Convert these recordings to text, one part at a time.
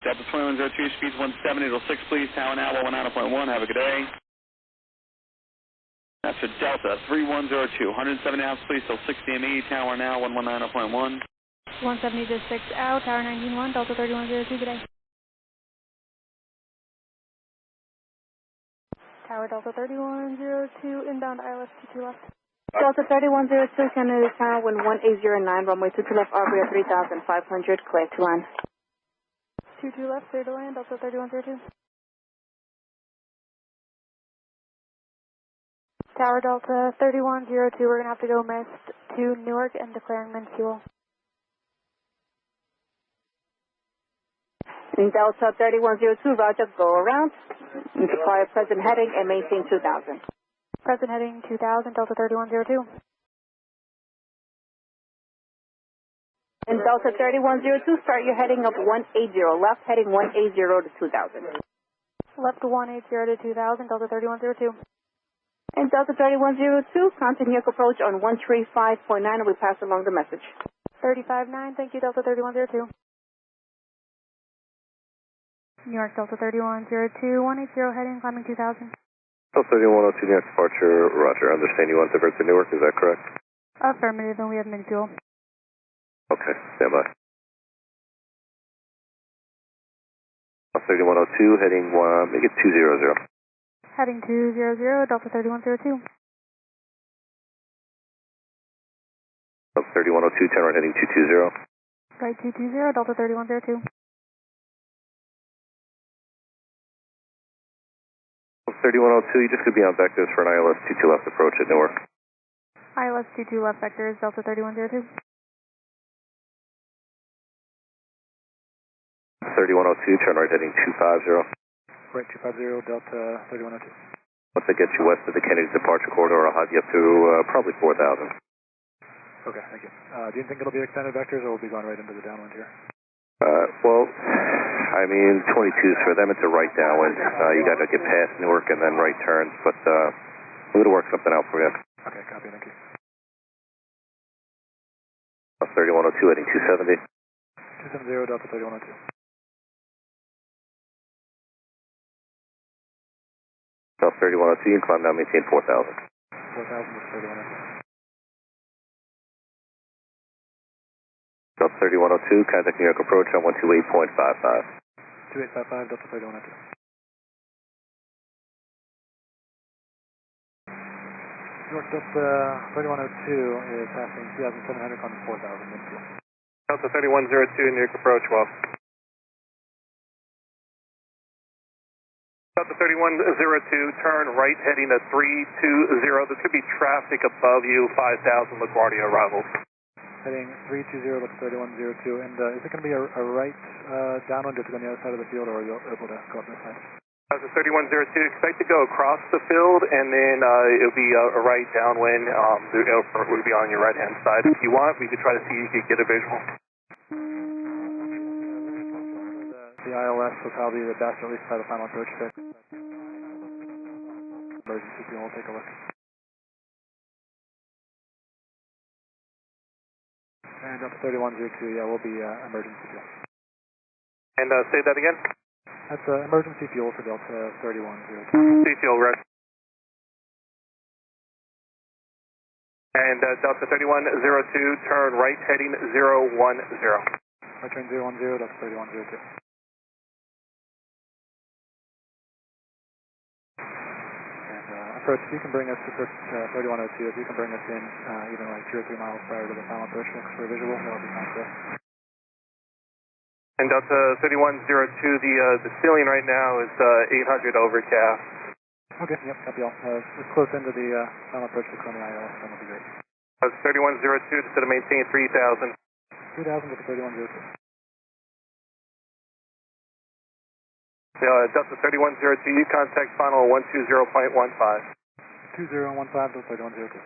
Delta 2102, speeds 170 till 6, please. Tower now 119.1. Have a good day. That's for Delta 3102, 170 knots, please, till 6 DME. Tower now 119.1. 170 to 6 out, Tower 19.1, Delta 3102, good day. Tower Delta 3102, inbound ILS 22 left. Delta 3102, Canada Tower, wind 1809, runway 22 left, Arbor 3500, clear to land. 22 left, clear to land, Delta 3102. Tower Delta 3102, we're going to have to go mist to Newark and declaring min fuel. Delta 3102, roger, go around. Deploy present heading and maintain 2000. Present heading 2000, Delta 3102. And Delta 3102, start your heading of 180, left heading 180 to 2000. Left 180 to 2000, Delta 3102. And Delta 3102, continue your approach on 135.9, and we pass along the message. 35.9, thank you, Delta 3102. Newark Delta 3102, 180 heading, climbing 2000. Delta 3102, Newark departure, roger. Understand you want to divert to Newark, is that correct? Affirmative, and we have min fuel. Okay, stand by. Delta 3102, heading make it 200. Heading 200, Delta 3102. Delta 3102, turn right heading 220. Right 220, Delta 3102. 3102, you just could be on vectors for an ILS 22 left approach at Newark. ILS 22 left vectors, Delta 3102. 3102, turn right heading 250. Right 250, Delta 3102. Once I get you west of the Kennedy departure corridor, I'll have you up to probably 4,000. Okay, thank you. Do you think it'll be extended vectors, or will we be going right into the downwind here? Well, I mean, 22s for them, it's a right downwind. You got to get past Newark and then right turns, but we're going to work something out for you. Okay, copy, thank you. 3102 heading 270. 270, Delta 3102. Delta 3102, you can climb down, maintain 4,000. 4,000 with 3102. Delta 3102, contact New York approach on 128.55. 2855, Delta 3102. York Delta 3102 is passing 2,700, climbing 4,000, wind fuel. Delta 3102, New York approach, well. Delta 3102, turn right heading to 320. There could be traffic above you, 5,000 LaGuardia arrivals. Heading 320, Delta 3102, and is it going to be a right downwind, just on the other side of the field, or are you able to go up this side? Delta 3102, expect to go across the field, and then it'll be a right downwind. The airport will be on your right-hand side. If you want, we could try to see if you could get a visual. The ILS will probably be the best, at least by the final approach fix. Emergency fuel, we'll take a look. And Delta 3102, yeah, will be emergency fuel. And say that again? That's emergency fuel for Delta 3102. Emergency fuel, right. And Delta 3102, turn right heading 010. Right turn 010, Delta 3102. Approach, if you can bring us to 3102, if you can bring us in even like 2 or 3 miles prior to the final approach fix for a visual, that would be fine for us. And Delta 3102, the ceiling right now is 800 overcast. Okay, yep, copy all. As close into the final approach fix on the ILS, then will be great. That's 3102, just to maintain 3,000. 3,000 with the 3102. Delta 3102, you contact final 120.15. 2015 to 3102.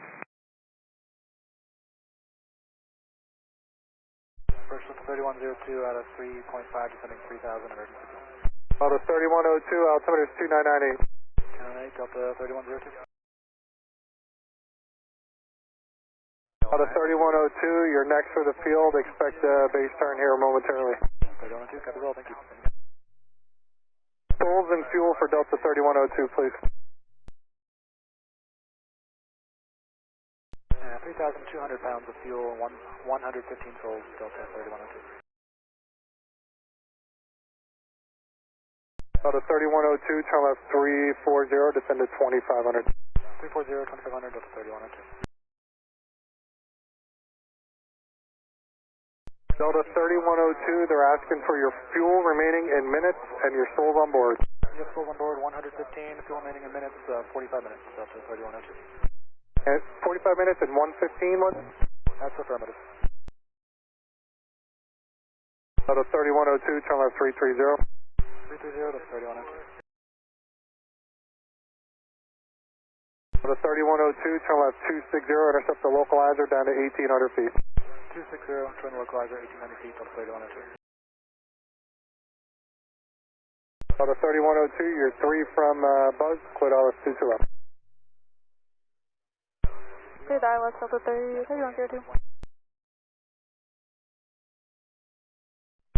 First with the 3102 out of 3.5, descending 3,000, emergency fuel. Delta 3102, altimeter is 2998. 2998, Delta 3102. Delta 3102, you're next for the field. Expect a base turn here momentarily. 3102, copy well, thank you. Souls and fuel for Delta 3102, please. 3,200 pounds of fuel, 115 souls, Delta 3102. Delta 3102, turn left 340, descend to 2500. 340, 2500, Delta 3102. Delta 3102, they're asking for your fuel remaining in minutes and your souls on board. You have souls on board, 115, fuel remaining in minutes, 45 minutes, Delta 3102. And 45 minutes and 115, what? That's affirmative. Delta 3102, turn left 330. 330, Delta 3102. Delta 3102, turn left 260, intercept the localizer down to 1800 feet. 260, turn localizer, 1800 feet, Delta 3102. Delta 3102, you're 3 from Buzz, clear ILS 22 left. Clear the ILS Delta 3102.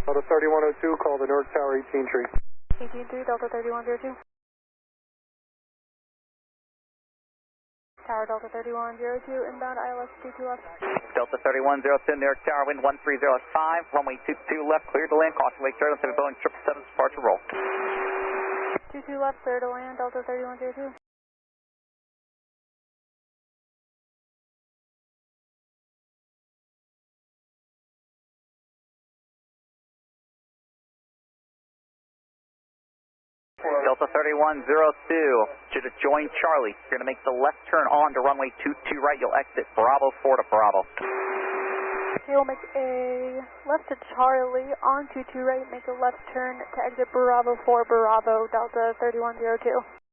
Delta 3102, call the Newark Tower 18-3. 18-3, Delta 3102. Tower Delta 3102, inbound ILS 22 left. Delta 3102, Newark Tower, wind 130.5, runway 22 left, cleared to land, caution Lake Charlotte, Boeing 777, departure roll. 22 left, clear to land, Delta 3102. Delta 3102, should have joined Charlie. You're going to make the left turn on to runway 22 right. You'll exit Bravo 4 to Bravo. Okay, we'll make a left to Charlie, on 22 right, make a left turn to exit Bravo 4, Bravo, Delta 3102.